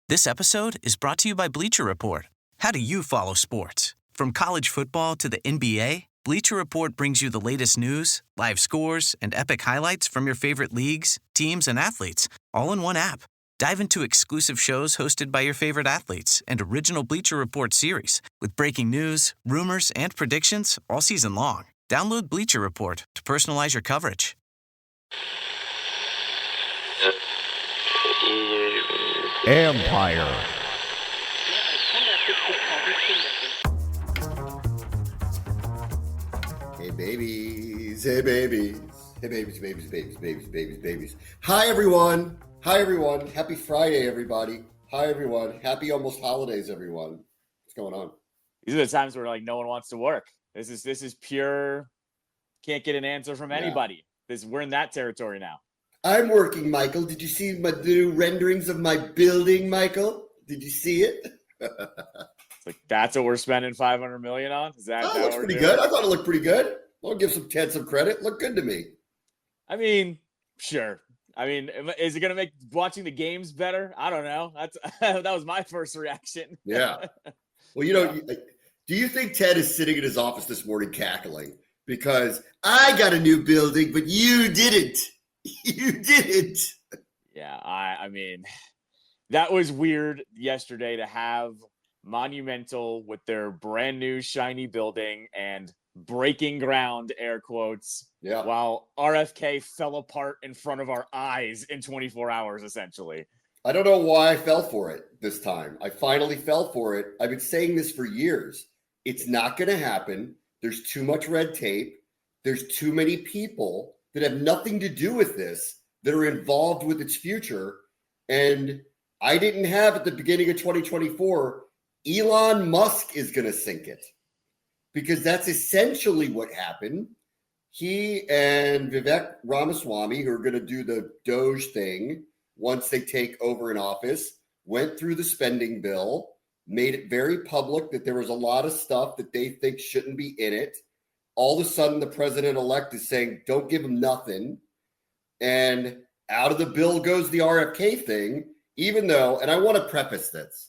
This episode is brought to you by Bleacher Report. How do you follow sports? From college football to the NBA, Bleacher Report brings you the latest news, live scores, and epic highlights from your favorite leagues, teams, and athletes, all in one app. Dive into exclusive shows hosted by your favorite athletes and original Bleacher Report series with breaking news, rumors, and predictions all season long. Download Bleacher Report to personalize your coverage. Ampire. Hey babies, hey babies, hey babies. Hi everyone. Happy Friday, everybody. Hi everyone. Happy almost holidays, everyone. What's going on? These are the times where no one wants to work. This is pure. Can't get an answer from anybody. We're in that territory now. I'm working, Michael. Did you see my new renderings of my building, Michael? Did you see it? It's like, that's what we're spending $500 million on? Is that looks pretty good. I thought it looked pretty good. I'll give Ted some credit. Looked good to me. I mean, sure. I mean, is it going to make watching the games better? I don't know. That was my first reaction. Yeah. Well, do you think Ted is sitting in his office this morning cackling because I got a new building, but you didn't? You didn't. Yeah, I mean, that was weird yesterday to have Monumental with their brand new shiny building and breaking ground, air quotes, while RFK fell apart in front of our eyes in 24 hours, essentially. I don't know why I fell for it this time. I finally fell for it. I've been saying this for years. It's not going to happen. There's too much red tape. There's too many people that have nothing to do with this, that are involved with its future. And I didn't have at the beginning of 2024, Elon Musk is going to sink it. Because that's essentially what happened. He and Vivek Ramaswamy, who are going to do the Doge thing once they take over in office, went through the spending bill, made it very public that there was a lot of stuff that they think shouldn't be in it. All of a sudden, the president-elect is saying, don't give him nothing. And out of the bill goes the RFK thing, even though, and I want to preface this,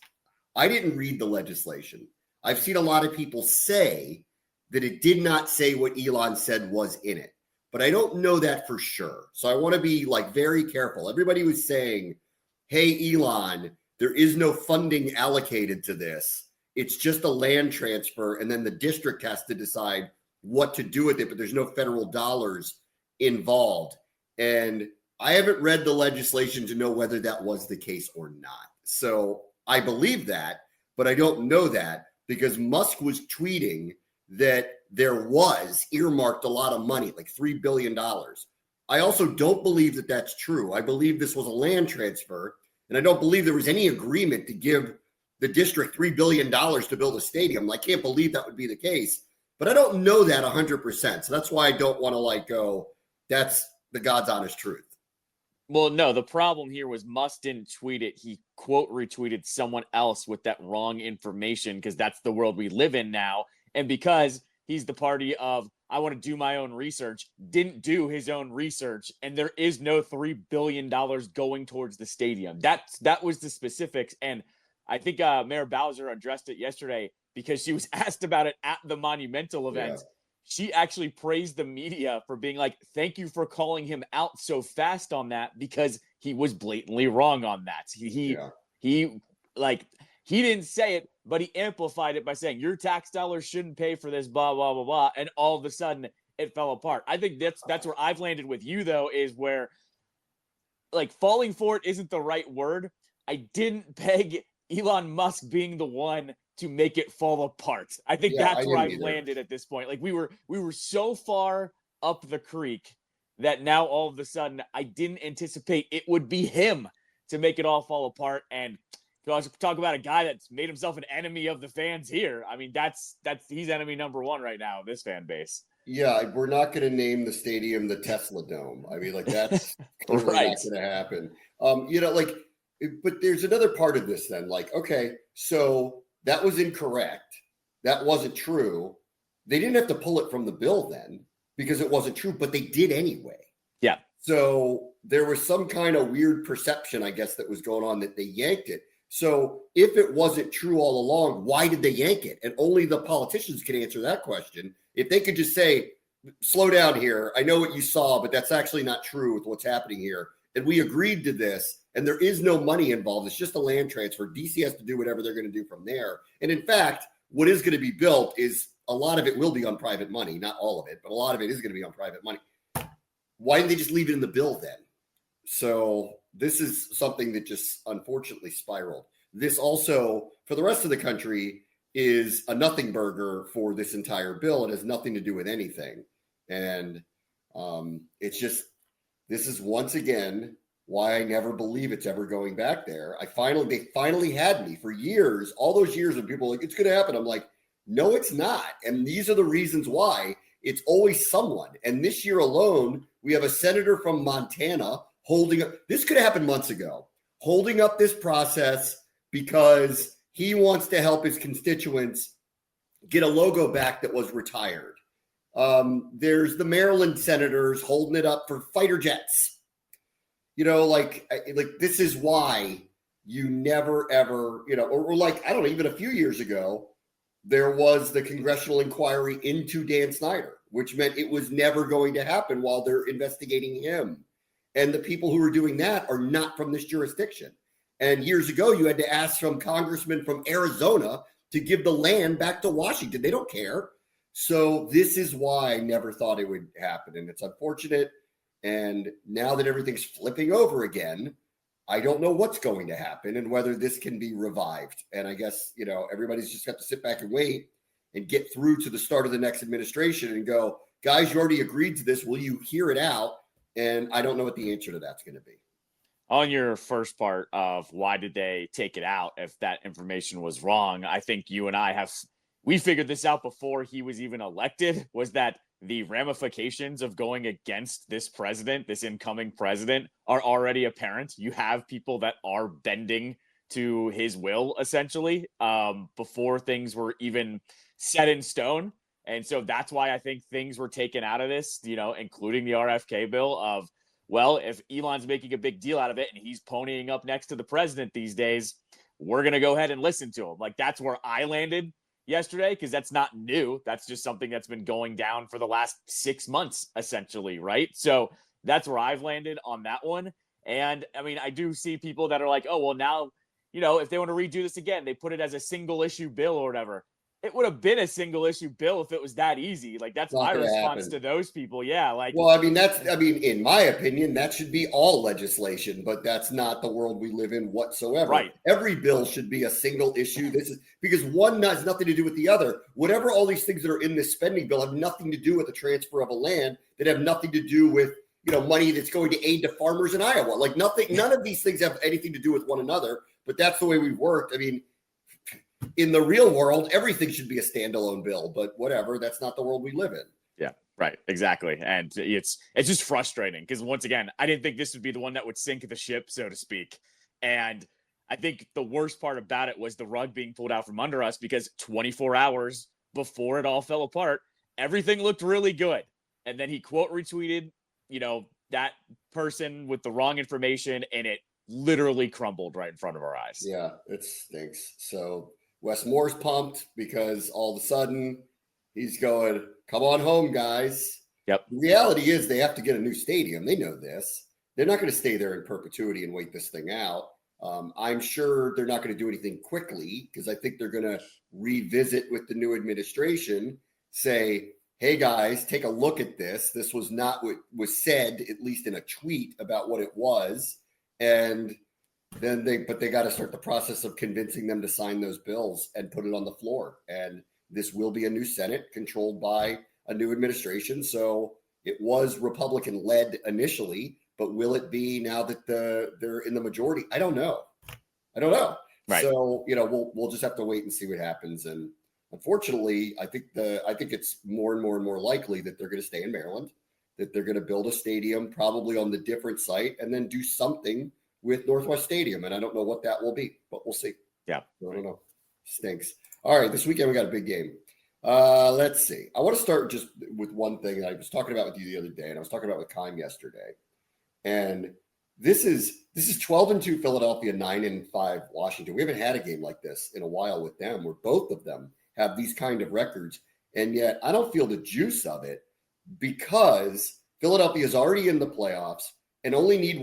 I didn't read the legislation. I've seen a lot of people say that it did not say what Elon said was in it, but I don't know that for sure. So I want to be very careful. Everybody was saying, hey, Elon, there is no funding allocated to this. It's just a land transfer. And then the district has to decide what to do with it, but there's no federal dollars involved. And I haven't read the legislation to know whether that was the case or not. So I believe that, but I don't know that because Musk was tweeting that there was earmarked a lot of money, like $3 billion. I also don't believe that that's true. I believe this was a land transfer, and I don't believe there was any agreement to give the district $3 billion to build a stadium. I can't believe that would be the case. But I don't know that 100%. So that's why I don't want to go, that's the God's honest truth. Well, no, the problem here was Musk didn't tweet it. He quote retweeted someone else with that wrong information because that's the world we live in now. And because he's the party of, I want to do my own research, didn't do his own research. And there is no $3 billion going towards the stadium. That was the specifics. And I think Mayor Bowser addressed it yesterday because she was asked about it at the Monumental event. Yeah. She actually praised the media for being like, thank you for calling him out so fast on that because he was blatantly wrong on that. He didn't say it, but he amplified it by saying your tax dollars shouldn't pay for this, blah, blah, blah, blah. And all of a sudden it fell apart. I think that's where I've landed with you, though, is where falling for it isn't the right word. I didn't peg Elon Musk being the one to make it fall apart. I think that's where I've landed at this point. We were so far up the creek that now all of a sudden I didn't anticipate it would be him to make it all fall apart. And talk about a guy that's made himself an enemy of the fans here. I mean, he's enemy number one right now, this fan base. Yeah, we're not going to name the stadium the Tesla Dome. I mean, that's clearly right. Not going to happen. But there's another part of this then. Okay, so that was incorrect. That wasn't true. They didn't have to pull it from the bill then because it wasn't true, but they did anyway. Yeah. So there was some kind of weird perception, I guess, that was going on that they yanked it. So if it wasn't true all along, why did they yank it? And only the politicians can answer that question. If they could just say, slow down here. I know what you saw, but that's actually not true with what's happening here. And we agreed to this, and there is no money involved. It's just a land transfer. DC has to do whatever they're going to do from there. And in fact, what is going to be built is a lot of it will be on private money, not all of it, but a lot of it is going to be on private money. Why didn't they just leave it in the bill then? So this is something that just unfortunately spiraled. This also, for the rest of the country, is a nothing burger for this entire bill. It has nothing to do with anything. And it's just, this is once again why I never believe it's ever going back there. They finally had me for years, all those years when people were like, it's going to happen. I'm like, no, it's not. And these are the reasons why. It's always someone. And this year alone, we have a senator from Montana holding up, this could have happened months ago, holding up this process because he wants to help his constituents get a logo back that was retired. There's the Maryland senators holding it up for fighter jets. Like this is why you never, ever, or like, I don't know, even a few years ago, there was the congressional inquiry into Dan Snyder, which meant it was never going to happen while they're investigating him. And the people who are doing that are not from this jurisdiction. And years ago, you had to ask some congressman from Arizona to give the land back to Washington. They don't care. So this is why I never thought it would happen. And it's unfortunate. And now that everything's flipping over again, I don't know what's going to happen and whether this can be revived. And I guess, everybody's just got to sit back and wait and get through to the start of the next administration and go, guys, you already agreed to this. Will you hear it out? And I don't know what the answer to that's going to be. On your first part of why did they take it out if that information was wrong, I think you and we figured this out before he was even elected, was that the ramifications of going against this president, this incoming president, are already apparent. You have people that are bending to his will, essentially, before things were even set in stone. And so that's why I think things were taken out of this, including the RFK bill of, well, if Elon's making a big deal out of it and he's ponying up next to the president these days, we're going to go ahead and listen to him. Like, that's where I landed yesterday, because that's not new. That's just something that's been going down for the last 6 months, essentially, right? So that's where I've landed on that one. And I mean, I do see people that are like, oh, well, now, if they want to redo this again, they put it as a single issue bill or whatever. It would have been a single issue bill if it was that easy. Like, that's my response to those people. Yeah. Like, well, in my opinion, that should be all legislation, but that's not the world we live in whatsoever. Right. Every bill should be a single issue. This is because one has nothing to do with the other. Whatever all these things that are in this spending bill have nothing to do with the transfer of a land, that have nothing to do with, money that's going to aid to farmers in Iowa. Like nothing, none of these things have anything to do with one another, but that's the way we've worked. I mean, in the real world, everything should be a standalone bill, but whatever, that's not the world we live in. Yeah, right. Exactly. And it's just frustrating because once again, I didn't think this would be the one that would sink the ship, so to speak. And I think the worst part about it was the rug being pulled out from under us, because 24 hours before it all fell apart, everything looked really good. And then he quote retweeted, that person with the wrong information, and it literally crumbled right in front of our eyes. Yeah, it stinks. So Wes Moore's pumped because all of a sudden he's going, come on home, guys. Yep. The reality is they have to get a new stadium. They know this. They're not going to stay there in perpetuity and wait this thing out. I'm sure they're not going to do anything quickly, because I think they're going to revisit with the new administration, say, hey, guys, take a look at this. This was not what was said, at least in a tweet, about what it was. And then they got to start the process of convincing them to sign those bills and put it on the floor. And this will be a new Senate controlled by a new administration. So it was Republican led initially, but will it be now that they're in the majority? I don't know. Right. So, we'll just have to wait and see what happens. And unfortunately, I think it's more and more likely that they're going to stay in Maryland, that they're going to build a stadium probably on the different site and then do something with Northwest Stadium. And I don't know what that will be, but we'll see. Yeah. I don't know. Stinks. All right. This weekend, we got a big game. Let's see. I want to start just with one thing I was talking about with you the other day, and I was talking about with Kime yesterday. And this is 12-2 Philadelphia, 9-5 Washington. We haven't had a game like this in a while with them, where both of them have these kind of records. And yet I don't feel the juice of it because Philadelphia is already in the playoffs and only needs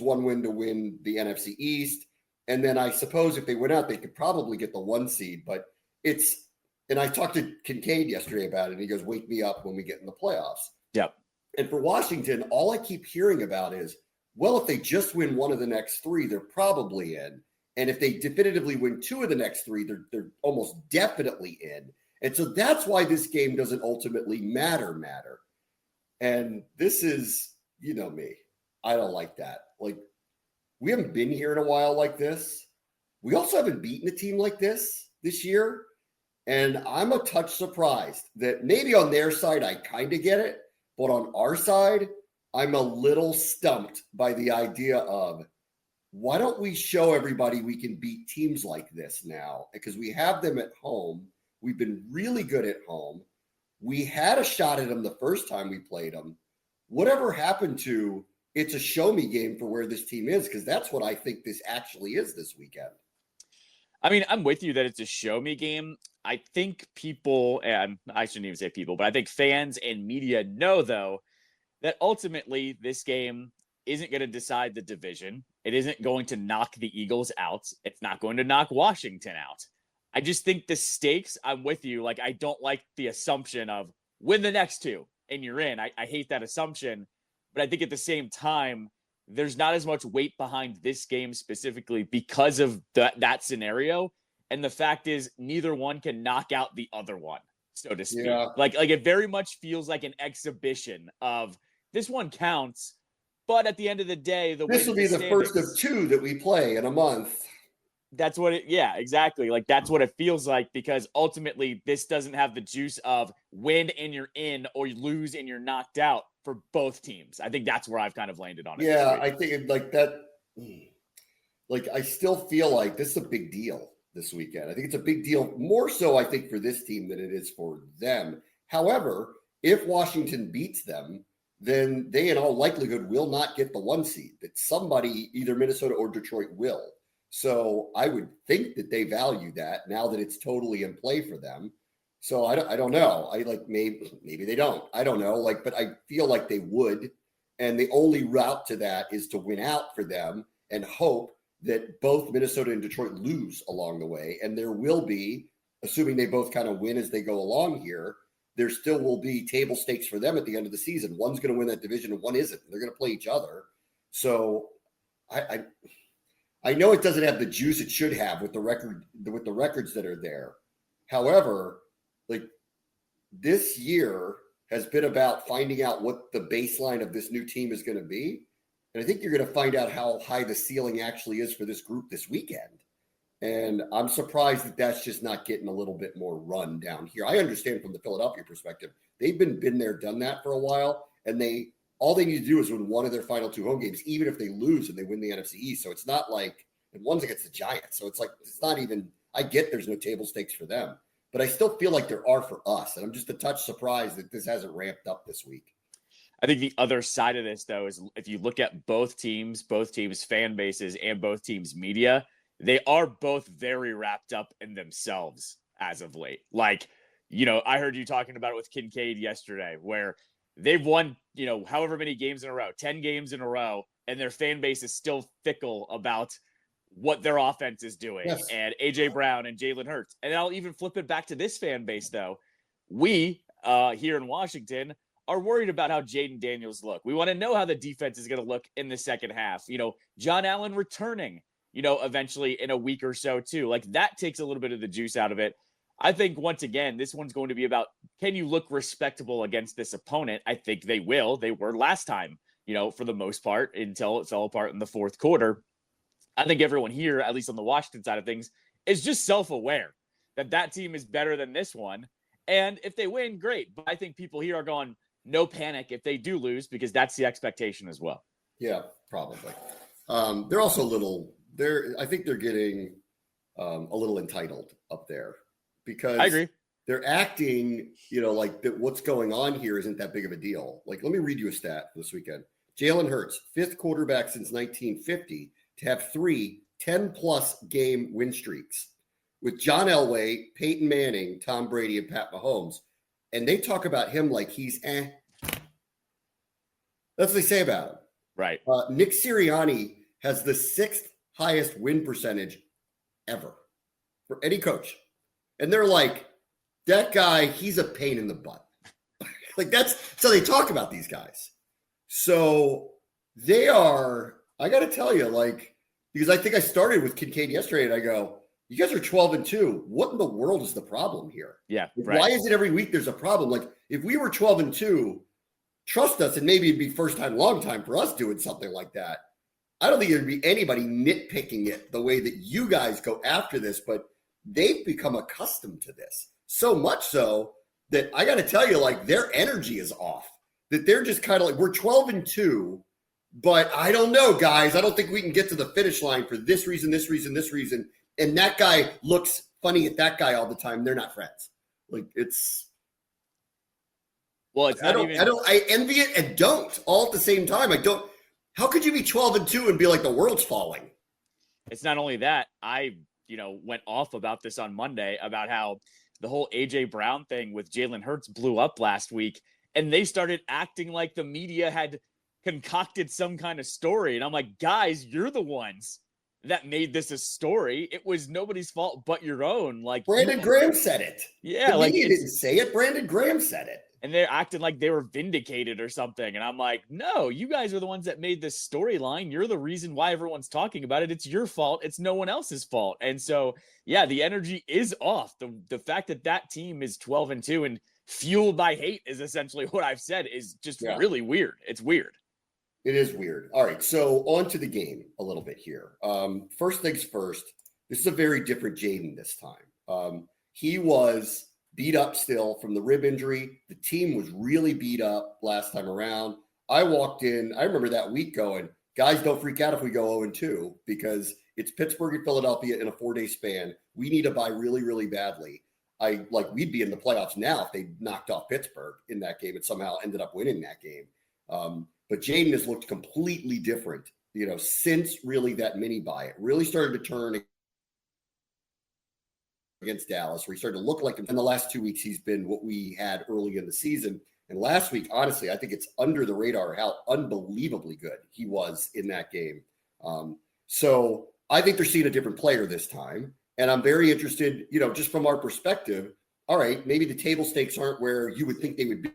one win to win the NFC East. And then I suppose if they went out, they could probably get the 1 seed. But and I talked to Kincaid yesterday about it, and he goes, wake me up when we get in the playoffs. Yep. And for Washington, all I keep hearing about is, well, if they just win one of the next 3, they're probably in. And if they definitively win 2 of the next 3, they're almost definitely in. And so that's why this game doesn't ultimately matter. And this is, you know me, I don't like that. Like, we haven't been here in a while like this. We also haven't beaten a team like this year. And I'm a touch surprised that maybe on their side, I kind of get it. But on our side, I'm a little stumped by the idea of, why don't we show everybody we can beat teams like this now? Because we have them at home. We've been really good at home. We had a shot at them the first time we played them. Whatever happened to, it's a show me game for where this team is, because that's what I think this actually is this weekend. I mean, I'm with you that it's a show me game. I think people, and I shouldn't even say people, but I think fans and media know, though, that ultimately this game isn't going to decide the division. It isn't going to knock the Eagles out. It's not going to knock Washington out. I just think the stakes, I'm with you. Like, I don't like the assumption of win the next 2 and you're in. I hate that assumption. But I think at the same time, there's not as much weight behind this game specifically because of that scenario. And the fact is, neither one can knock out the other one, so to speak. Yeah. Like it very much feels like an exhibition of this one counts. But at the end of the day, this will be the first of 2 that we play in a month. That's what yeah, exactly. Like, that's what it feels like, because ultimately this doesn't have the juice of win and you're in or you lose and you're knocked out for both teams. I think that's where I've kind of landed on it. Yeah, I think like that. Like, I still feel like this is a big deal this weekend. I think it's a big deal, more so, I think, for this team than it is for them. However, if Washington beats them, then they in all likelihood will not get the 1 seed. That somebody, either Minnesota or Detroit, will. So I would think that they value that now that it's totally in play for them. So I don't know. I like, maybe they don't. I don't know. Like, but I feel like they would. And the only route to that is to win out for them and hope that both Minnesota and Detroit lose along the way. And there will be, assuming they both kind of win as they go along here, there still will be table stakes for them at the end of the season. One's going to win that division and one isn't. They're going to play each other. So I know it doesn't have the juice it should have with the records that are there. However, like, this year has been about finding out what the baseline of this new team is going to be. And I think you're going to find out how high the ceiling actually is for this group this weekend. And I'm surprised that that's just not getting a little bit more run down here. I understand from the Philadelphia perspective, they've been there, done that for a while. And all they need to do is win one of their final 2 home games, even if they lose and they win the NFC East. So it's not like, and one's against the Giants. So it's like, it's not even, I get there's no table stakes for them, but I still feel like there are for us. And I'm just a touch surprised that this hasn't ramped up this week. I think the other side of this, though, is if you look at both teams' fan bases and both teams' media, they are both very wrapped up in themselves as of late. Like, I heard you talking about it with Kincaid yesterday, where they've won, however many games in a row, 10 games in a row, and their fan base is still fickle about what their offense is doing. Yes. And AJ Brown and Jalen Hurts. And I'll even flip it back to this fan base, though. We here in Washington are worried about how Jaden Daniels look. We want to know how the defense is going to look in the second half. John Allen returning, eventually in a week or so too. Like, that takes a little bit of the juice out of it. I think, once again, this one's going to be about, can you look respectable against this opponent? I think they will. They were last time, for the most part, until it fell apart in the fourth quarter. I think everyone here, at least on the Washington side of things, is just self-aware that team is better than this one. And if they win, great. But I think people here are going, no panic if they do lose, because that's the expectation as well. Yeah, probably. They're also I think they're getting a little entitled up there, because I agree. They're acting, like that what's going on here isn't that big of a deal. Like, let me read you a stat this weekend. Jalen Hurts, 5th quarterback since 1950 to have 3 10-plus game win streaks with John Elway, Peyton Manning, Tom Brady, and Pat Mahomes. And they talk about him like he's That's what they say about him. Right. Nick Sirianni has the 6th highest win percentage ever for any coach. And they're like, that guy, he's a pain in the butt. Like so they talk about these guys. So they are, I got to tell you, like, because I think I started with Kincaid yesterday and I go, you guys are 12-2. What in the world is the problem here? Yeah. Right. Why is it every week there's a problem? Like, if we were 12-2, trust us, and maybe it'd be first time, long time for us doing something like that. I don't think there'd be anybody nitpicking it the way that you guys go after this, but they've become accustomed to this. So much so that I got to tell you, like, their energy is off. That they're just kind of like, we're 12-2, but I don't know, guys. I don't think we can get to the finish line for this reason, this reason, this reason. And that guy looks funny at that guy all the time. They're not friends. Like, it's. Well, it's not I envy it and don't all at the same time. I don't. How could you be 12-2 and be like the world's falling? It's not only that. I went off about this on Monday about how the whole AJ Brown thing with Jalen Hurts blew up last week, and they started acting like the media had concocted some kind of story. And I'm like, guys, you're the ones that made this a story. It was nobody's fault but your own. Like, Brandon Graham said it. Yeah, the media didn't say it. Brandon Graham said it. And they're acting like they were vindicated or something. And I'm like, no, you guys are the ones that made this storyline. You're the reason why everyone's talking about it. It's your fault. It's no one else's fault. And so, yeah, the energy is off. The fact that team is 12-2 and fueled by hate is essentially what I've said is just really weird. It's weird. It is weird. All right, so on to the game a little bit here. First things first, this is a very different Jaden this time. He was beat up still from the rib injury. The team was really beat up last time around. I walked in, I remember that week going, guys, don't freak out if we go 0-2 because it's Pittsburgh and Philadelphia in a 4-day span. We need to buy really, really badly. We'd be in the playoffs now if they knocked off Pittsburgh in that game and somehow ended up winning that game. But Jaden has looked completely different, since really that mini bye. It really started to turn against Dallas, where he started to look like him. In the last 2 weeks, he's been what we had early in the season. And last week, honestly, I think it's under the radar how unbelievably good he was in that game. So I think they're seeing a different player this time. And I'm very interested, just from our perspective, all right, maybe the table stakes aren't where you would think they would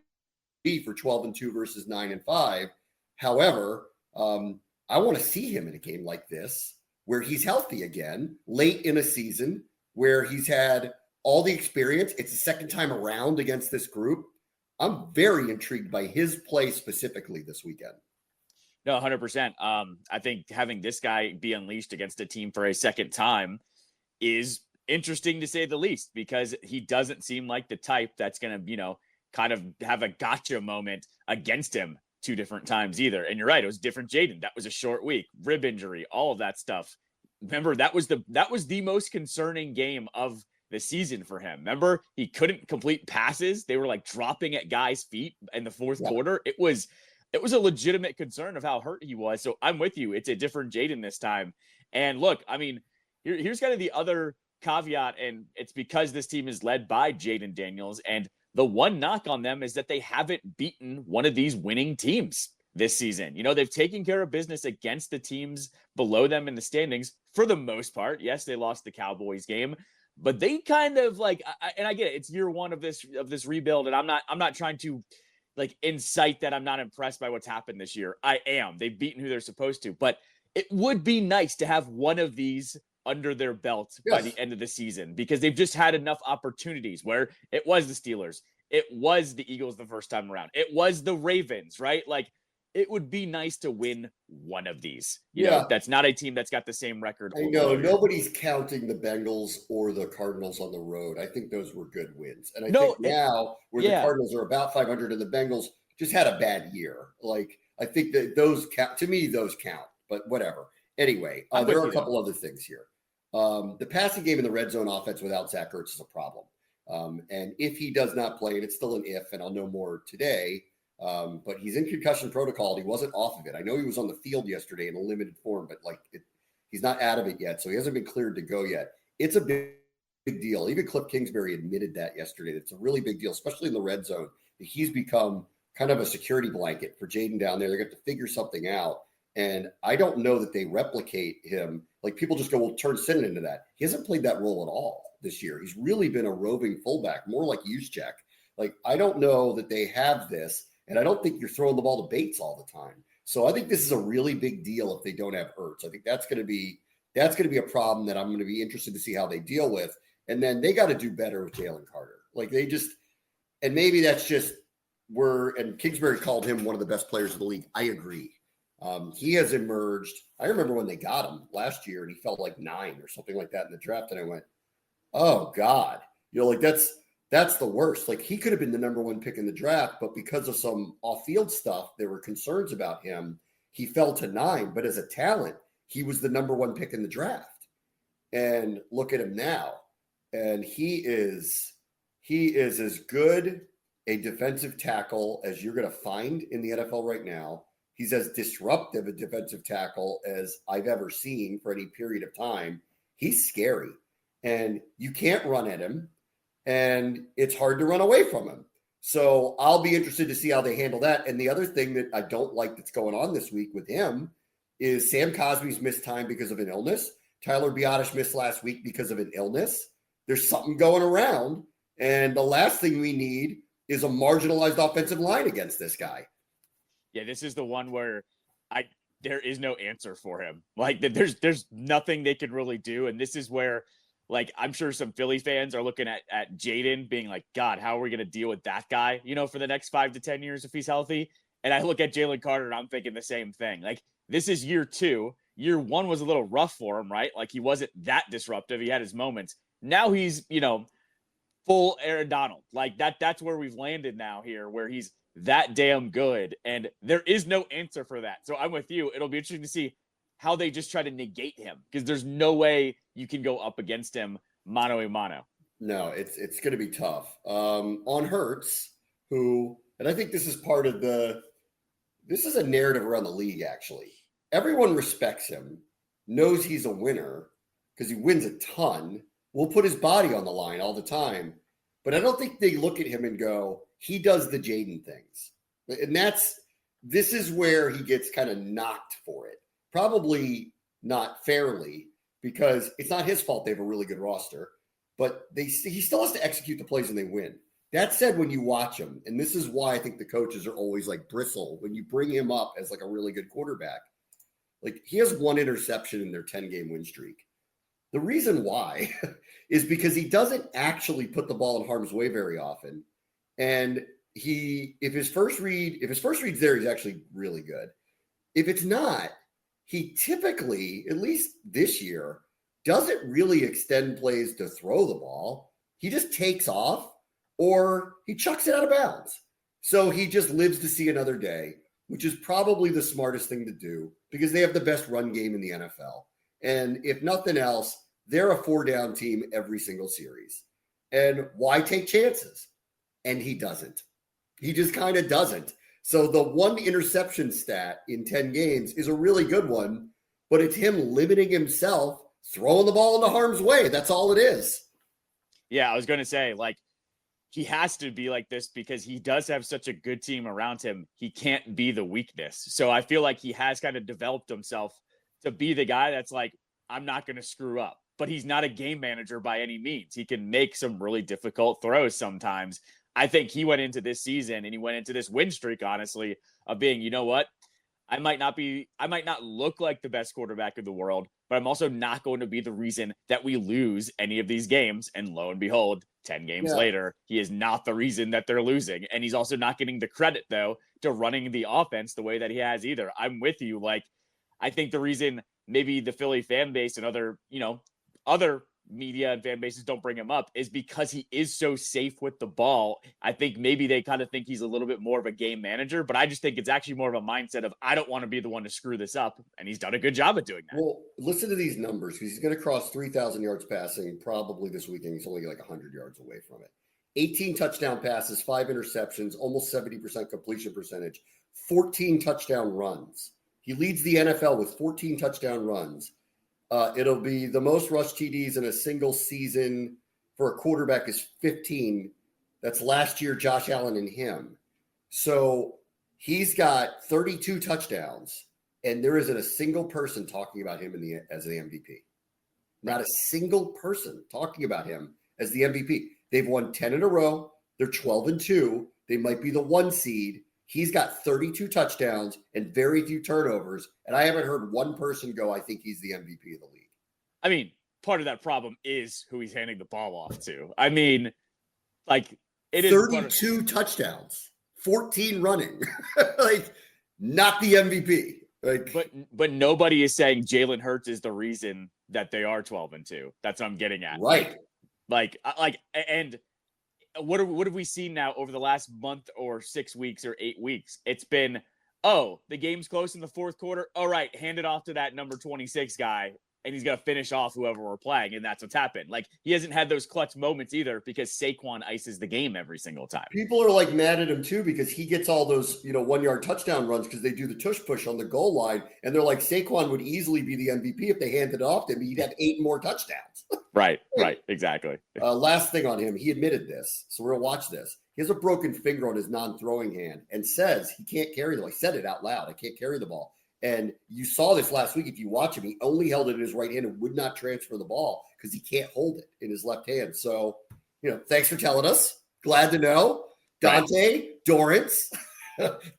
be for 12-2 versus 9-5. However, I want to see him in a game like this where he's healthy again, late in a season, where he's had all the experience. It's the second time around against this group. I'm very intrigued by his play specifically this weekend. No, 100%. I think having this guy be unleashed against a team for a second time is interesting to say the least, because he doesn't seem like the type that's going to, kind of have a gotcha moment against him 2 different times either. And you're right. It was different Jaden. That was a short week, rib injury, all of that stuff. Remember, that was the most concerning game of the season for him. Remember, he couldn't complete passes. They were like dropping at guys' feet in the fourth quarter. It was a legitimate concern of how hurt he was. So I'm with you. It's a different Jaden this time. And look, I mean, here's kind of the other caveat, and it's because this team is led by Jaden Daniels. And the one knock on them is that they haven't beaten one of these winning teams this season. They've taken care of business against the teams below them in the standings for the most part. Yes, they lost the Cowboys game, but they kind of and I get it. It's year one of this rebuild. And I'm not trying to incite that I'm not impressed by what's happened this year. I am. They've beaten who they're supposed to, but it would be nice to have one of these under their belt by the end of the season, because they've just had enough opportunities where it was the Steelers, it was the Eagles the first time around, it was the Ravens, right? It would be nice to win one of these. You know, that's not a team that's got the same record. I know nobody's counting the Bengals or the Cardinals on the road. I think those were good wins. And I think now where the Cardinals are about 500 and the Bengals just had a bad year. I think that those count. To me, those count, but whatever. Anyway, there are a couple other things here. The passing game in the red zone offense without Zach Ertz is a problem. And if he does not play, and it's still an if, and I'll know more today, But he's in concussion protocol. He wasn't off of it. I know he was on the field yesterday in a limited form, but he's not out of it yet. So he hasn't been cleared to go yet. It's a big deal. Even Cliff Kingsbury admitted that yesterday. It's a really big deal, especially in the red zone. He's become kind of a security blanket for Jaden down there. They're going to figure something out. And I don't know that they replicate him. Like people just go, well, turn Sinan into that. He hasn't played that role at all this year. He's really been a roving fullback, more like Juszczyk. Like, I don't know that they have this. And I don't think you're throwing the ball to Bates all the time. So I think this is a really big deal if they don't have Ertz. I think that's going to be a problem that I'm going to be interested to see how they deal with. And then they got to do better with Jalen Carter. Like and maybe that's just and Kingsbury called him one of the best players in the league. I agree. He has emerged. I remember when they got him last year and he felt like 9 or something like that in the draft. And I went, oh God, like that's the worst. Like he could have been the number 1 pick in the draft, but because of some off-field stuff, there were concerns about him. He fell to 9, but as a talent, he was the number 1 pick in the draft. And look at him now. And he is as good a defensive tackle as you're going to find in the NFL right now. He's as disruptive a defensive tackle as I've ever seen for any period of time. He's scary. And you can't run at him. And it's hard to run away from him. So I'll be interested to see how they handle that. And the other thing that I don't like that's going on this week with him is Sam Cosmi's missed time because of an illness. Tyler Biotish missed last week because of an illness. There's something going around. And the last thing we need is a marginalized offensive line against this guy. Yeah, this is the one where there is no answer for him. Like there's nothing they can really do. And this is where, like, I'm sure some Philly fans are looking at Jaden being like, God, how are we going to deal with that guy, for the next 5 to 10 years if he's healthy? And I look at Jalen Carter and I'm thinking the same thing. Like, this is year 2. Year 1 was a little rough for him, right? Like, he wasn't that disruptive. He had his moments. Now he's, full Aaron Donald. Like, that's where we've landed now here, where he's that damn good. And there is no answer for that. So I'm with you. It'll be interesting to see how they just try to negate him, because there's no way you can go up against him mano a mano. No, it's going to be tough. On Hurts, and I think this is part of this is a narrative around the league, actually. Everyone respects him, knows he's a winner because he wins a ton, will put his body on the line all the time. But I don't think they look at him and go, he does the Jaden things. And this is where he gets kind of knocked for it. Probably not fairly, because it's not his fault they have a really good roster, but he still has to execute the plays and they win. That said, when you watch him, and this is why I think the coaches are always like bristle when you bring him up as like a really good quarterback. Like, he has 1 interception in their 10-game win streak. The reason why is because he doesn't actually put the ball in harm's way very often. And if his first read's there, he's actually really good. If it's not, he typically, at least this year, doesn't really extend plays to throw the ball. He just takes off or he chucks it out of bounds. So he just lives to see another day, which is probably the smartest thing to do because they have the best run game in the NFL. And if nothing else, they're a 4-down team every single series. And why take chances? And he doesn't. He just kind of doesn't. So the 1 interception stat in 10 games is a really good one, but it's him limiting himself, throwing the ball into harm's way. That's all it is. Yeah, I was going to say, like, he has to be like this because he does have such a good team around him. He can't be the weakness. So I feel like he has kind of developed himself to be the guy that's like, I'm not going to screw up. But he's not a game manager by any means. He can make some really difficult throws sometimes. I think he went into this season and he went into this win streak, honestly, of being, you know what? I might not look like the best quarterback in the world, but I'm also not going to be the reason that we lose any of these games. And lo and behold, 10 games later, he is not the reason that they're losing. And he's also not getting the credit, though, to running the offense the way that he has either. I'm with you. Like, I think the reason maybe the Philly fan base and other media and fan bases don't bring him up is because he is so safe with the ball. I think maybe they kind of think he's a little bit more of a game manager, but I just think it's actually more of a mindset of, I don't want to be the one to screw this up. And he's done a good job of doing that. Well, listen to these numbers, because he's going to cross 3,000 yards passing probably this weekend. He's only like 100 yards away from it. 18 touchdown passes, 5 interceptions, almost 70% completion percentage, 14 touchdown runs. He leads the NFL with 14 touchdown runs. It'll be the most rush TDs in a single season for a quarterback is 15. That's last year, Josh Allen and him. So he's got 32 touchdowns, and there isn't a single person talking about him as the MVP. Not a single person talking about him as the MVP. They've won 10 in a row. They're 12-2. They might be the 1 seed. He's got 32 touchdowns and very few turnovers. And I haven't heard one person go, I think he's the MVP of the league. I mean, part of that problem is who he's handing the ball off to. I mean, like, it is 32 touchdowns, 14 running. Like, not the MVP. Like, but nobody is saying Jalen Hurts is the reason that they are 12-2. That's what I'm getting at. Right. And what have we seen now over the last month or 6 weeks or 8 weeks? It's been, the game's close in the fourth quarter. All right, hand it off to that number 26 guy, and he's going to finish off whoever we're playing, and that's what's happened. Like, he hasn't had those clutch moments either because Saquon ices the game every single time. People are like mad at him too because he gets all those 1-yard touchdown runs because they do the tush push on the goal line, and they're like, Saquon would easily be the MVP if they handed it off to him. He'd have 8 more touchdowns. Right, exactly. Last thing on him, he admitted this, so we're gonna watch this. He has a broken finger on his non-throwing hand and says he can't carry the ball. He said it out loud. I can't carry the ball. And you saw this last week. If you watch him, he only held it in his right hand and would not transfer the ball because he can't hold it in his left hand. So, thanks for telling us. Glad to know. Dante, Dorrance,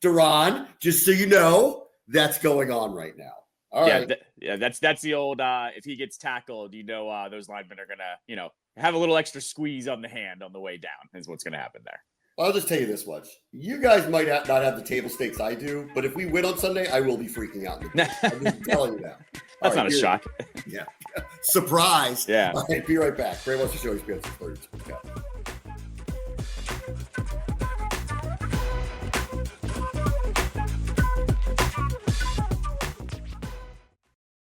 Duran, just so you know, that's going on right now. All right. That's the old, if he gets tackled, those linemen are going to, have a little extra squeeze on the hand on the way down is what's going to happen there. I'll just tell you this much. You guys might not have the table stakes I do, but if we win on Sunday, I will be freaking out. I'm just telling you that. That's not a shock. Yeah. Surprise. Yeah. All right, be right back. Bray wants to show his experience for 30.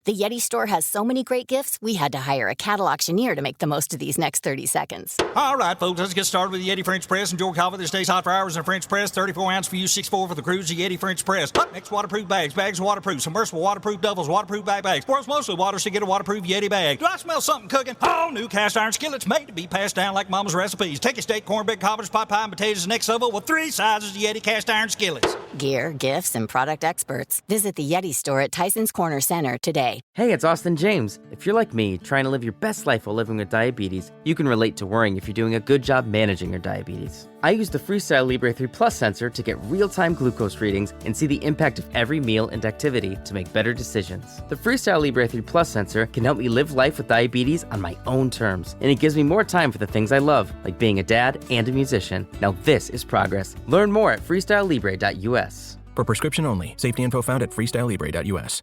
The Yeti store has so many great gifts, we had to hire a cattle auctioneer to make the most of these next 30 seconds. All right, folks, let's get started with the Yeti French Press. Enjoy coffee that stays hot for hours in a French press. 34 ounce for you, 6'4" for the cruise. The Yeti French Press. Up next, waterproof bags. Bags waterproof. Submersible waterproof doubles. Waterproof backpacks. World's mostly water, so get a waterproof Yeti bag. Do I smell something cooking? Oh, new cast iron skillets made to be passed down like Mama's recipes. Take a steak, cornbread, cobbler's pot pie, and potatoes and next level with 3 sizes of Yeti cast iron skillets. Gear, gifts, and product experts. Visit the Yeti store at Tyson's Corner Center today. Hey, it's Austin James. If you're like me, trying to live your best life while living with diabetes, you can relate to worrying if you're doing a good job managing your diabetes. I use the Freestyle Libre 3 Plus sensor to get real-time glucose readings and see the impact of every meal and activity to make better decisions. The Freestyle Libre 3 Plus sensor can help me live life with diabetes on my own terms, and it gives me more time for the things I love, like being a dad and a musician. Now this is progress. Learn more at freestylelibre.us. For prescription only. Safety info found at freestylelibre.us.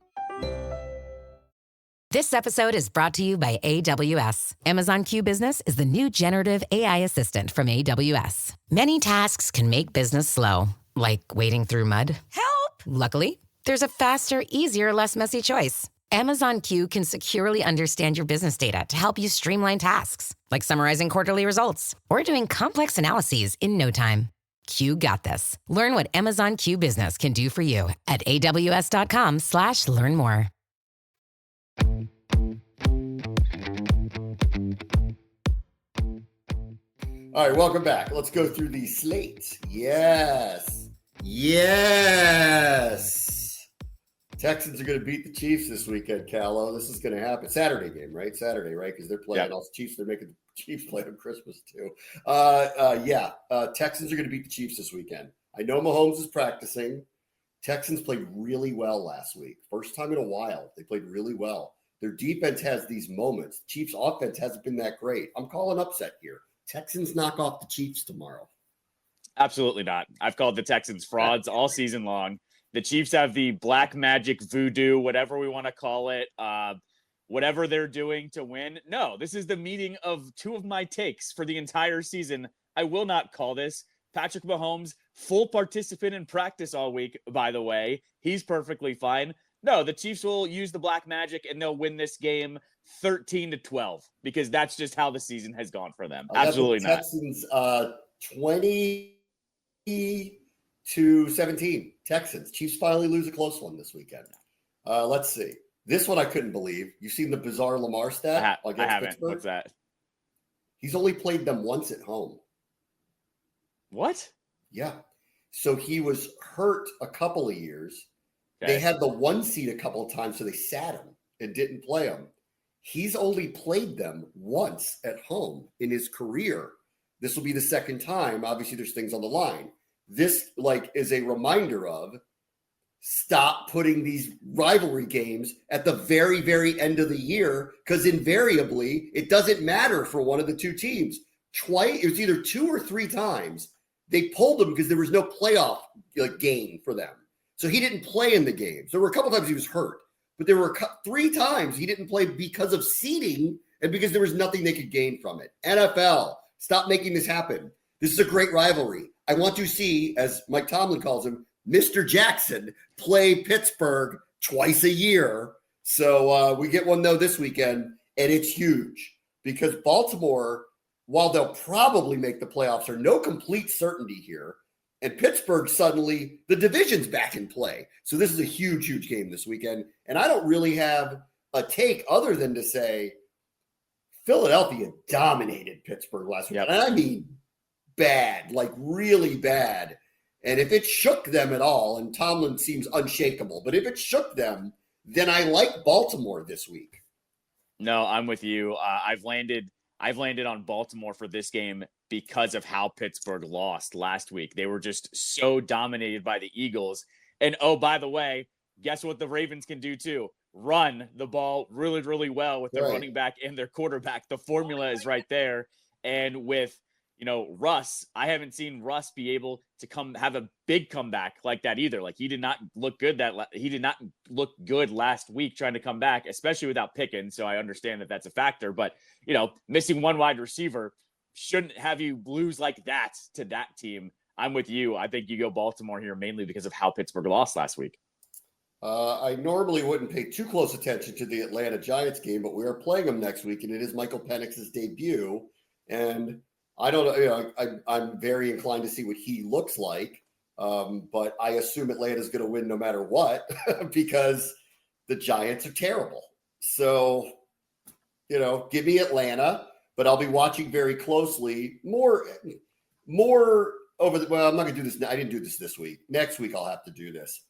This episode is brought to you by AWS. Amazon Q Business is the new generative AI assistant from AWS. Many tasks can make business slow, like wading through mud. Help! Luckily, there's a faster, easier, less messy choice. Amazon Q can securely understand your business data to help you streamline tasks, like summarizing quarterly results or doing complex analyses in no time. Q got this. Learn what Amazon Q Business can do for you at aws.com/learn more. All right, welcome back. Let's go through the slate. Yes. Texans are going to beat the Chiefs this weekend, Callow. This is going to happen. Saturday game, right? Saturday, right? Because they're playing all the Chiefs. They're making the Chiefs play on Christmas too. Texans are going to beat the Chiefs this weekend. I know Mahomes is practicing. Texans played really well last week. First time in a while. They played really well. Their defense has these moments. Chiefs offense hasn't been that great. I'm calling upset here. Texans knock off the Chiefs tomorrow. Absolutely not. I've called the Texans frauds all season long. The Chiefs have the black magic voodoo, whatever we want to call it, whatever they're doing to win. No, this is the meeting of 2 of my takes for the entire season. I will not call this. Patrick Mahomes, full participant in practice all week, by the way. He's perfectly fine. No, the Chiefs will use the black magic and they'll win this game 13-12 because that's just how the season has gone for them. I got Absolutely the not. Texans 20-17. Texans. Chiefs finally lose a close one this weekend. Let's see. This one I couldn't believe. You've seen the bizarre Lamar stat I against haven't. Pittsburgh? What's that? He's only played them once at home. What? Yeah. So he was hurt a couple of years. Okay. They had the 1 seed a couple of times, so they sat him and didn't play him. He's only played them once at home in his career. This will be the second time. Obviously, there's things on the line. This is a reminder of stop putting these rivalry games at the very, very end of the year, because invariably it doesn't matter for one of the two teams. Twice, it was either 2 or 3 times they pulled him because there was no playoff game for them. So he didn't play in the games. There were a couple times he was hurt, but there were 3 times he didn't play because of seeding and because there was nothing they could gain from it. NFL, stop making this happen. This is a great rivalry. I want to see, as Mike Tomlin calls him, Mr. Jackson play Pittsburgh twice a year. So we get one, though, this weekend, and it's huge because Baltimore, while they'll probably make the playoffs, are no complete certainty here. And Pittsburgh, suddenly, the division's back in play. So this is a huge, huge game this weekend. And I don't really have a take other than to say Philadelphia dominated Pittsburgh last week. Yep. And I mean bad, really bad. And if it shook them at all, and Tomlin seems unshakable, but if it shook them, then I like Baltimore this week. No, I'm with you. I've landed on Baltimore for this game because of how Pittsburgh lost last week. They were just so dominated by the Eagles. And oh, by the way, guess what the Ravens can do too? Run the ball really, really well with their running back and their quarterback. The formula is right there. And with Russ, I haven't seen Russ be able to have a big comeback like that either. He did not look good last week trying to come back, especially without Pickens. So I understand that that's a factor, but missing one wide receiver shouldn't have you lose like that to that team. I'm with you. I think you go Baltimore here mainly because of how Pittsburgh lost last week. I normally wouldn't pay too close attention to the Atlanta Giants game, but we are playing them next week, and it is Michael Penix's debut. And I don't know. I'm very inclined to see what he looks like, but I assume Atlanta's going to win no matter what because the Giants are terrible. So, give me Atlanta, but I'll be watching very closely. More over the. Well, I'm not going to do this. I didn't do this week. Next week I'll have to do this.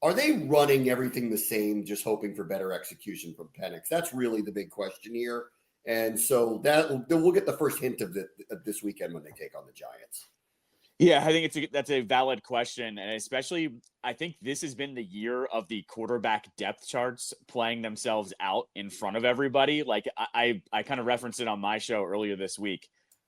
Are they running everything the same, just hoping for better execution from Penix? That's really the big question here. And so we'll get the first hint of this weekend when they take on the Giants. Yeah, I think that's a valid question. And especially, I think this has been the year of the quarterback depth charts playing themselves out in front of everybody. I kind of referenced it on my show earlier this week.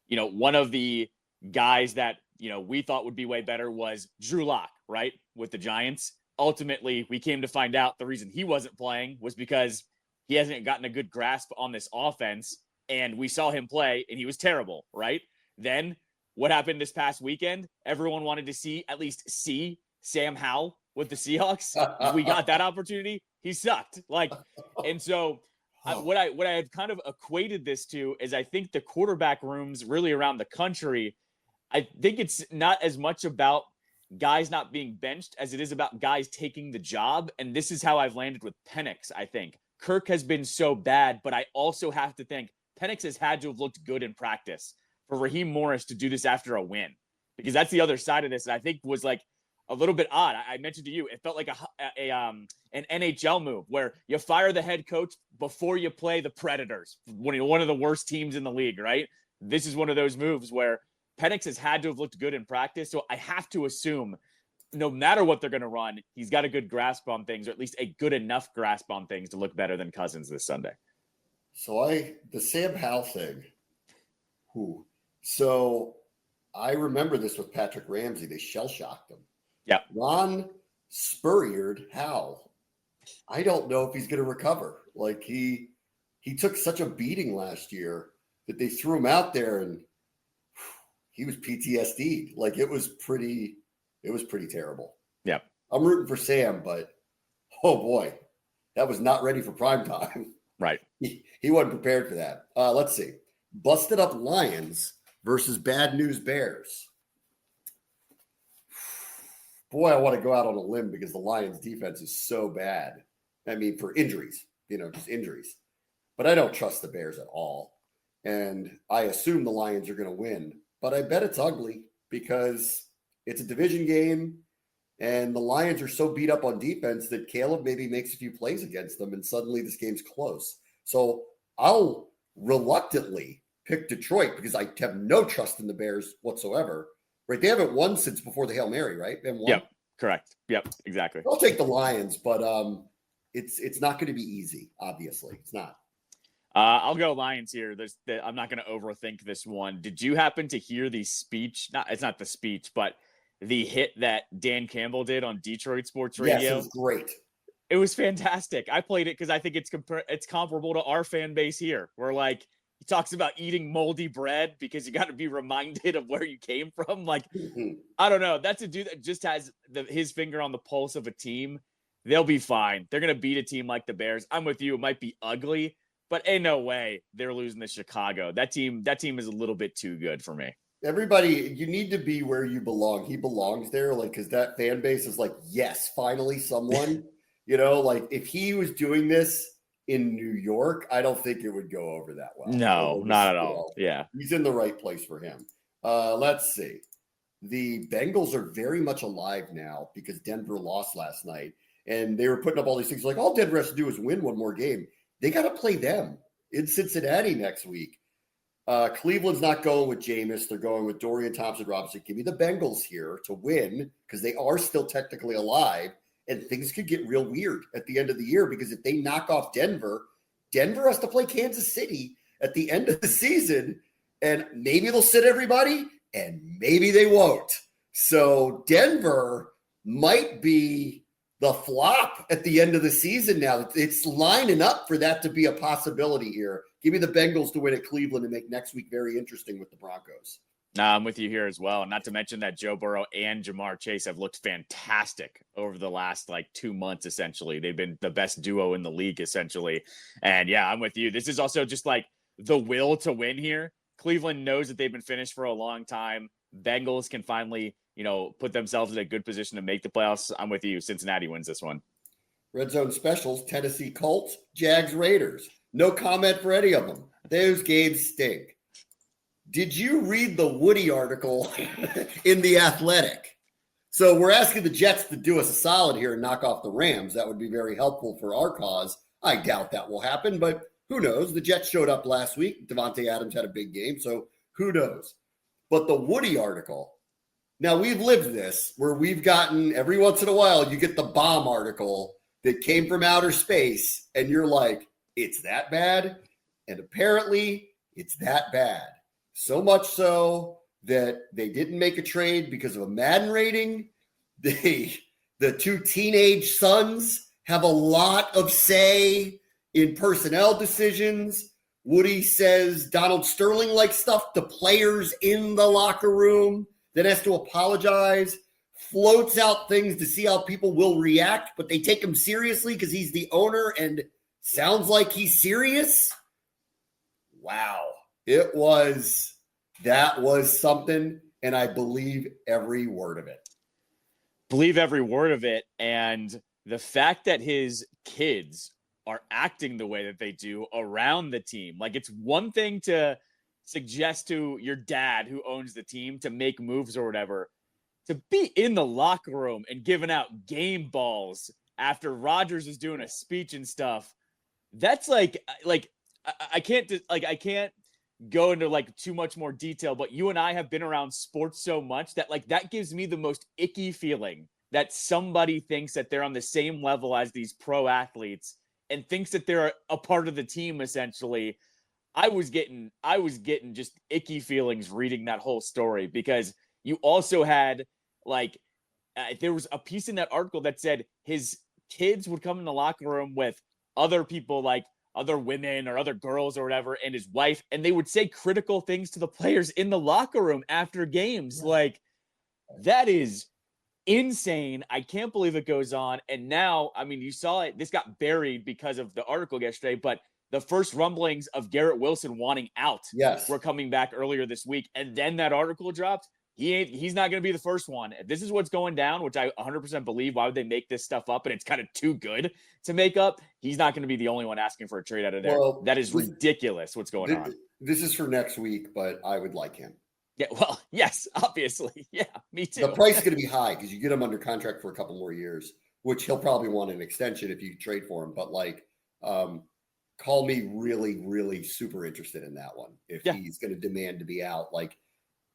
One of the guys that, we thought would be way better was Drew Lock, right? With the Giants. Ultimately, we came to find out the reason he wasn't playing was because he hasn't gotten a good grasp on this offense, and we saw him play, and he was terrible, right? Then what happened this past weekend? Everyone wanted to at least see Sam Howell with the Seahawks. We got that opportunity. He sucked. And so what I had kind of equated this to is I think the quarterback rooms really around the country, I think it's not as much about guys not being benched as it is about guys taking the job. And this is how I've landed with Penix, I think. Kirk has been so bad, but I also have to think Penix has had to have looked good in practice for Raheem Morris to do this after a win, because that's the other side of this. And I think was a little bit odd. I mentioned to you, it felt like an NHL move where you fire the head coach before you play the Predators, one of the worst teams in the league, right? This is one of those moves where Penix has had to have looked good in practice. So I have to assume no matter what they're going to run, he's got a good grasp on things, or at least a good enough grasp on things to look better than Cousins this Sunday. So the Sam Howell thing. So I remember this with Patrick Ramsey. They shell-shocked him. Yeah. Ron Spurriered Howell. I don't know if he's going to recover. He took such a beating last year that they threw him out there and he was PTSD'd. It was pretty terrible. Yeah. I'm rooting for Sam, but oh boy, that was not ready for prime time. Right. He wasn't prepared for that. Let's see. Busted up Lions versus bad news Bears. Boy, I want to go out on a limb because the Lions defense is so bad. I mean, for injuries, just injuries. But I don't trust the Bears at all. And I assume the Lions are going to win. But I bet it's ugly because it's a division game. And the Lions are so beat up on defense that Caleb maybe makes a few plays against them, and suddenly this game's close. So I'll reluctantly pick Detroit because I have no trust in the Bears whatsoever. Right? They haven't won since before the Hail Mary, right? They haven't won. Yep, correct. Yep, exactly. I'll take the Lions, but it's not going to be easy, obviously. It's not. I'll go Lions here. I'm not going to overthink this one. Did you happen to hear the speech? It's not the speech, but the hit that Dan Campbell did on Detroit Sports Radio? Yes, it was great. It was fantastic. I played it because I think it's comparable to our fan base here, where like he talks about eating moldy bread because you got to be reminded of where you came from. Like, I don't know. That's a dude that just has his finger on the pulse of a team. They'll be fine. They're going to beat a team like the Bears. I'm with you. It might be ugly, but ain't no way they're losing to Chicago. That team is a little bit too good for me. Everybody, you need to be where you belong. He belongs there, like, because that fan base is like, yes, finally someone. Like if he was doing this in New York, I don't think it would go over that well. No, not at all. Yeah. He's in the right place for him. Let's see. The Bengals are very much alive now because Denver lost last night. And they were putting up all these things like, all Denver has to do is win one more game. They got to play them in Cincinnati next week. Cleveland's not going with Jameis. They're going with Dorian Thompson-Robinson. Give me the Bengals here to win because they are still technically alive, and things could get real weird at the end of the year because if they knock off Denver has to play Kansas City at the end of the season, and maybe they'll sit everybody, and maybe they won't. So Denver might be the flop at the end of the season now. It's lining up for that to be a possibility here. Give me the Bengals to win at Cleveland and make next week very interesting with the Broncos. I'm with you here as well. Not to mention that Joe Burrow and Jamar Chase have looked fantastic over the last 2 months, essentially. They've been the best duo in the league, essentially. And yeah, I'm with you. This is also just the will to win here. Cleveland knows that they've been finished for a long time. Bengals can finally, put themselves in a good position to make the playoffs. I'm with you. Cincinnati wins this one. Red Zone Specials, Tennessee Colts, Jags Raiders. No comment for any of them. Those games stink. Did you read the Woody article in The Athletic? So we're asking the Jets to do us a solid here and knock off the Rams. That would be very helpful for our cause. I doubt that will happen, but who knows? The Jets showed up last week. Devontae Adams had a big game, so who knows? But the Woody article, now we've lived this where we've gotten every once in a while, you get the bomb article that came from outer space, and you're like, it's that bad? And apparently it's that bad. So much so that they didn't make a trade because of a Madden rating. The two teenage sons have a lot of say in personnel decisions. Woody says Donald Sterling likes stuff to players in the locker room, then has to apologize, floats out things to see how people will react, but they take him seriously because he's the owner and sounds like he's serious. Wow. That was something, and I believe every word of it. Believe every word of it, and the fact that his kids are acting the way that they do around the team. It's one thing to suggest to your dad who owns the team to make moves or whatever, to be in the locker room and giving out game balls after Rodgers is doing a speech and stuff. That's I can't go into too much more detail, but you and I have been around sports so much that that gives me the most icky feeling that somebody thinks that they're on the same level as these pro athletes and thinks that they're a part of the team. Essentially, I was getting just icky feelings reading that whole story because you also had there was a piece in that article that said his kids would come in the locker room with other people, other women or other girls or whatever, and his wife, and they would say critical things to the players in the locker room after games. That is insane. I can't believe it goes on. And now, you saw it. This got buried because of the article yesterday, but the first rumblings of Garrett Wilson wanting out were coming back earlier this week. And then that article dropped. He's not going to be the first one. If this is what's going down, which I 100% believe, why would they make this stuff up? And it's kind of too good to make up. He's not going to be the only one asking for a trade out of there. Well, that is ridiculous what's going on. This is for next week, but I would like him. Yeah, well, yes, obviously. Yeah, me too. The price is going to be high because you get him under contract for a couple more years, which he'll probably want an extension if you trade for him. But call me really, really super interested in that one. If he's going to demand to be out,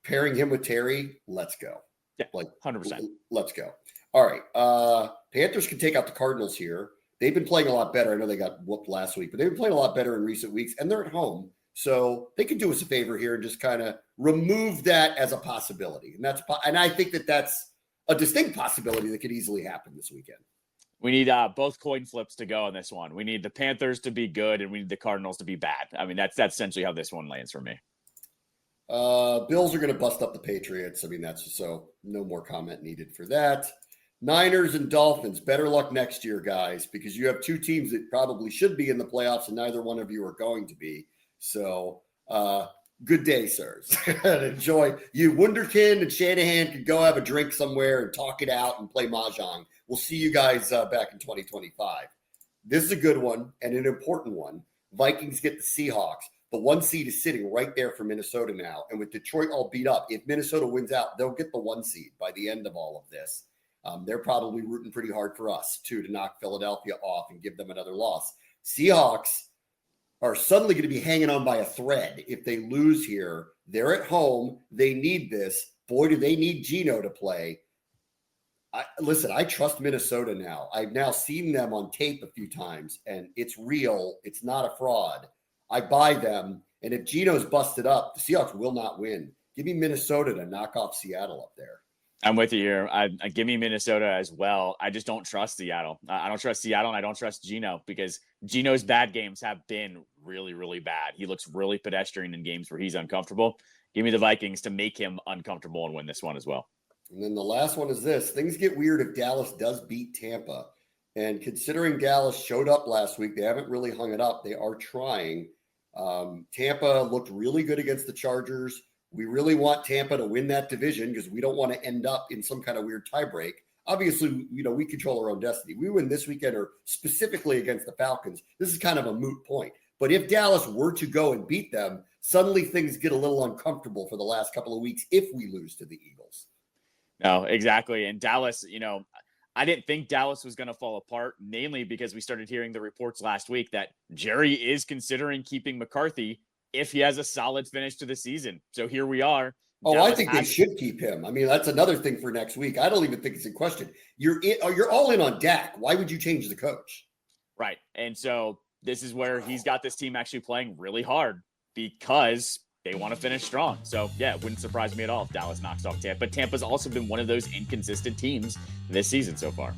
pairing him with Terry, let's go. Yeah, 100%. Let's go. All right. Panthers can take out the Cardinals here. They've been playing a lot better. I know they got whooped last week, but they've been playing a lot better in recent weeks, and they're at home. So they could do us a favor here and just kind of remove that as a possibility. And I think that's a distinct possibility that could easily happen this weekend. We need both coin flips to go on this one. We need the Panthers to be good, and we need the Cardinals to be bad. I mean, that's essentially how this one lands for me. Bills are going to bust up the Patriots. I mean, that's so no more comment needed for that. Niners and Dolphins, better luck next year, guys, because you have two teams that probably should be in the playoffs, and neither one of you are going to be. So, good day, sirs. Enjoy. You, Wunderkind and Shanahan, can go have a drink somewhere and talk it out and play Mahjong. We'll see you guys back in 2025. This is a good one and an important one. Vikings get the Seahawks. The 1 seed is sitting right there for Minnesota now. And with Detroit all beat up, if Minnesota wins out, they'll get the 1 seed by the end of all of this. They're probably rooting pretty hard for us, too, to knock Philadelphia off and give them another loss. Seahawks are suddenly going to be hanging on by a thread if they lose here. They're at home. They need this. Boy, do they need Geno to play. Listen, I trust Minnesota now. I've now seen them on tape a few times, and it's real. It's not a fraud. I buy them, and if Geno's busted up, the Seahawks will not win. Give me Minnesota to knock off Seattle up there. I'm with you here. I give me Minnesota as well. I just don't trust Seattle. I don't trust Seattle, and I don't trust Geno because Geno's bad games have been really, really bad. He looks really pedestrian in games where he's uncomfortable. Give me the Vikings to make him uncomfortable and win this one as well. And then the last one is this. Things get weird if Dallas does beat Tampa. And considering Dallas showed up last week, they haven't really hung it up. They are trying. Tampa looked really good against the Chargers. We really want Tampa to win that division because we don't want to end up in some kind of weird tiebreak. Obviously, we control our own destiny. We win this weekend or specifically against the Falcons. This is kind of a moot point. But if Dallas were to go and beat them, suddenly things get a little uncomfortable for the last couple of weeks if we lose to the Eagles. No, exactly. And Dallas, I didn't think Dallas was going to fall apart, mainly because we started hearing the reports last week that Jerry is considering keeping McCarthy if he has a solid finish to the season. So here we are. Oh, Dallas I think they should keep him. I mean, that's another thing for next week. I don't even think it's in question. You're all in on Dak. Why would you change the coach? Right. And so this is where he's got this team actually playing really hard because they want to finish strong. So, yeah, it wouldn't surprise me at all if Dallas knocks off Tampa. But Tampa's also been one of those inconsistent teams this season so far.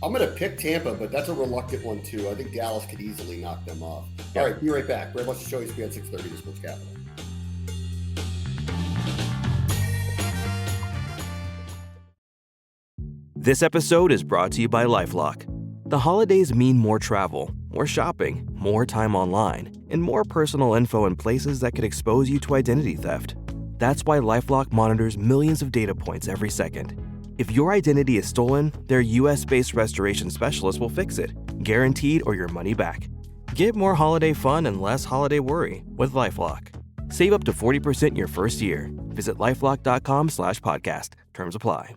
I'm going to pick Tampa, but that's a reluctant one, too. I think Dallas could easily knock them off. Yep. All right, be right back. Brad wants to show ESPN 630 to Sports Capital. This episode is brought to you by LifeLock. The holidays mean more travel, more shopping, more time online, and more personal info in places that could expose you to identity theft. That's why LifeLock monitors millions of data points every second. If your identity is stolen, their US-based restoration specialist will fix it, guaranteed or your money back. Get more holiday fun and less holiday worry with LifeLock. Save up to 40% your first year. Visit LifeLock.com/podcast. Terms apply.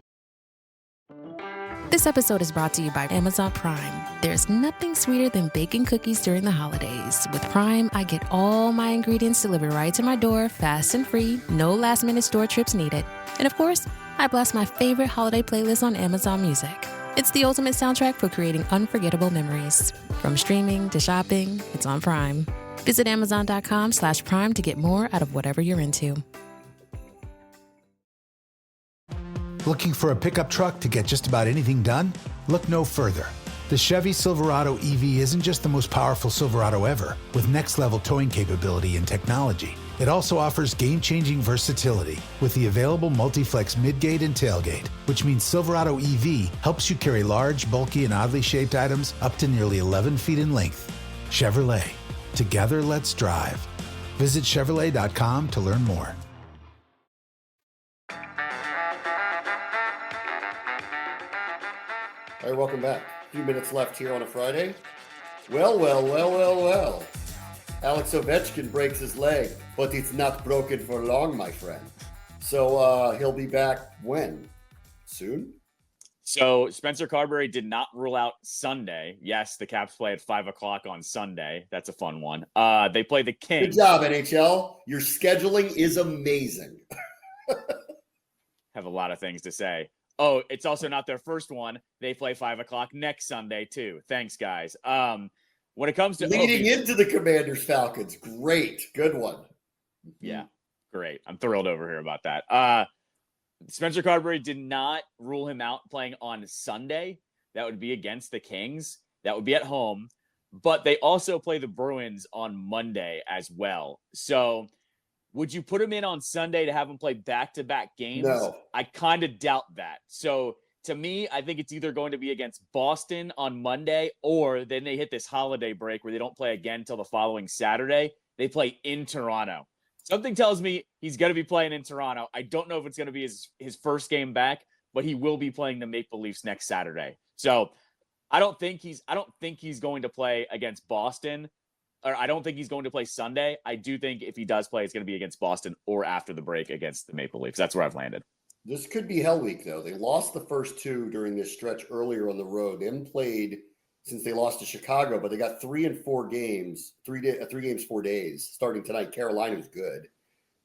This episode is brought to you by Amazon Prime. There's nothing sweeter than baking cookies during the holidays. With Prime, I get all my ingredients delivered right to my door, fast and free, no last-minute store trips needed. And of course, I blast my favorite holiday playlist on Amazon Music. It's the ultimate soundtrack for creating unforgettable memories. From streaming to shopping, it's on Prime. Visit Amazon.com/Prime to get more out of whatever you're into. Looking for a pickup truck to get just about anything done? Look no further. The Chevy Silverado EV isn't just the most powerful Silverado ever, with next-level towing capability and technology. It also offers game-changing versatility with the available multi-flex midgate and tailgate, which means Silverado EV helps you carry large, bulky, and oddly shaped items up to nearly 11 feet in length. Chevrolet. Together, let's drive. Visit Chevrolet.com to learn more. All right, welcome back. A few minutes left here on a Friday. Well. Alex Ovechkin breaks his leg, but it's not broken for long, my friend. So he'll be back when? Soon? So Spencer Carberry did not rule out Sunday. Yes, the Caps play at 5 o'clock on Sunday. That's a fun one. They play the Kings. Good job, NHL. Your scheduling is amazing. Have a lot of things to say. Oh, it's also not their first one. They play 5 o'clock next Sunday, too. Thanks, guys. When it comes to leading into the Commanders Falcons, great. Good one. Yeah, great. I'm thrilled over here about that. Spencer Carberry did not rule him out playing on Sunday. That would be against the Kings. That would be at home. But they also play the Bruins on Monday as well. So would you put him in on Sunday to have him play back-to-back games? No. I kind of doubt that. So to me, I think it's either going to be against Boston on Monday, or then they hit this holiday break where they don't play again until the following Saturday. They play in Toronto. Something tells me he's going to be playing in Toronto. I don't know if it's going to be his first game back, but he will be playing the Maple Leafs next Saturday. So I don't think he's going to play against Boston, or I don't think he's going to play Sunday. I do think if he does play, it's going to be against Boston or after the break against the Maple Leafs. That's where I've landed. This could be hell week, though. They lost the first two during this stretch earlier on the road. They haven't played since they lost to Chicago, but they got 3 and 4 games, 3 games, 4 days, starting tonight. Carolina's good.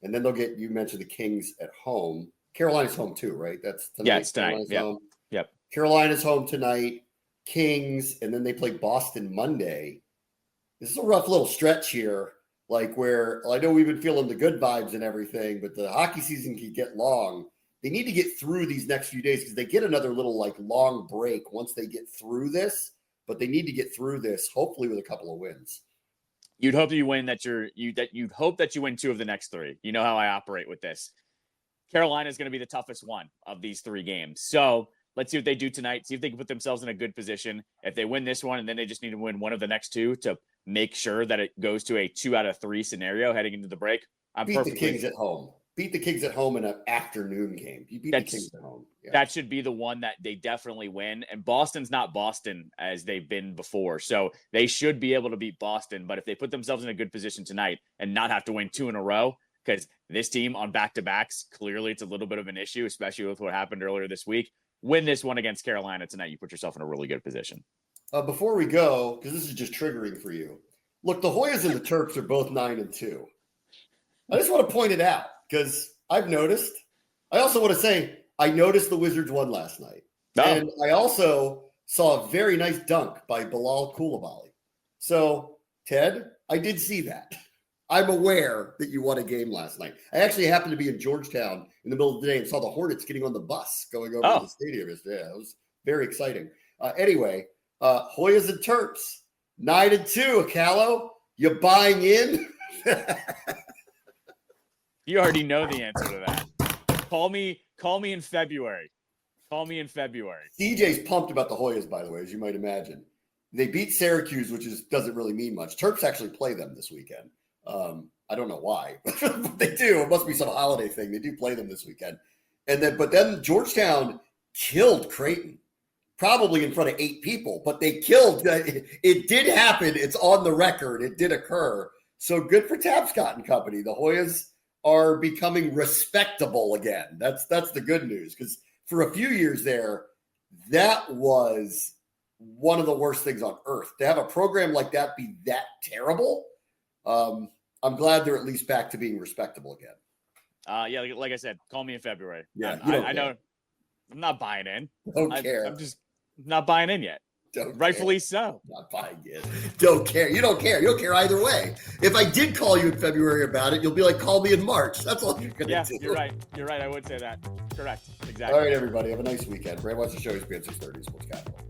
And then they'll get, you mentioned the Kings at home. Carolina's home too, right? That's tonight. Yeah, it's tonight. Yep. Carolina's home tonight, Kings, and then they play Boston Monday. This is a rough little stretch here, like where I know we've been feeling the good vibes and everything, but the hockey season can get long. They need to get through these next few days because they get another little long break once they get through this, but they need to get through this hopefully with a couple of wins. You'd hope that you win you'd hope that you win 2 of the next 3. You know how I operate with this. Carolina is going to be the toughest one of these 3 games. So let's see what they do tonight. See if they can put themselves in a good position. If they win this one and then they just need to win one of the next 2 to make sure that it goes to a 2 out of 3 scenario heading into the break. Beat the Kings at home. Beat the Kings at home in an afternoon game. You beat the Kings at home. Yeah. That should be the one that they definitely win. And Boston's not Boston as they've been before. So they should be able to beat Boston. But if they put themselves in a good position tonight and not have to win 2 in a row, because this team on back-to-backs, clearly it's a little bit of an issue, especially with what happened earlier this week. Win this one against Carolina tonight. You put yourself in a really good position. Before we go, because this is just triggering for you. Look, the Hoyas and the Terps are both 9-2. I just want to point it out because I've noticed. I also want to say I noticed the Wizards won last night. Oh. And I also saw a very nice dunk by Bilal Coulibaly. So, Ted, I did see that. I'm aware that you won a game last night. I actually happened to be in Georgetown in the middle of the day and saw the Hornets getting on the bus going over to the stadium. Yeah, it was very exciting. Anyway, Hoyas and Terps, 9-2. Callow, you buying in? You already know the answer to that. Call me in February. Call me in February. DJ's pumped about the Hoyas, by the way, as you might imagine. They beat Syracuse, which doesn't really mean much. Terps actually play them this weekend. I don't know why, but they do. It must be some holiday thing. They do play them this weekend. But then Georgetown killed Creighton, probably in front of 8 people, but they killed. It did happen. It's on the record. It did occur. So good for Tapscott and company. The Hoyas are becoming respectable again. That's the good news, because for a few years there, that was one of the worst things on earth. To have a program like that be that terrible, I'm glad they're at least back to being respectable again. Yeah, like I said, call me in February. Yeah, I know. I'm not buying in. Don't care. I'm just not buying in yet. Rightfully so. Not buying in. Don't care. You don't care. You don't care either way. If I did call you in February about it, you'll be like, call me in March. That's all you're going to do. You're right. You're right. I would say that. Correct. Exactly. All right, everybody. Have a nice weekend. Brad watch the show. ESPN 630 Sports Capital.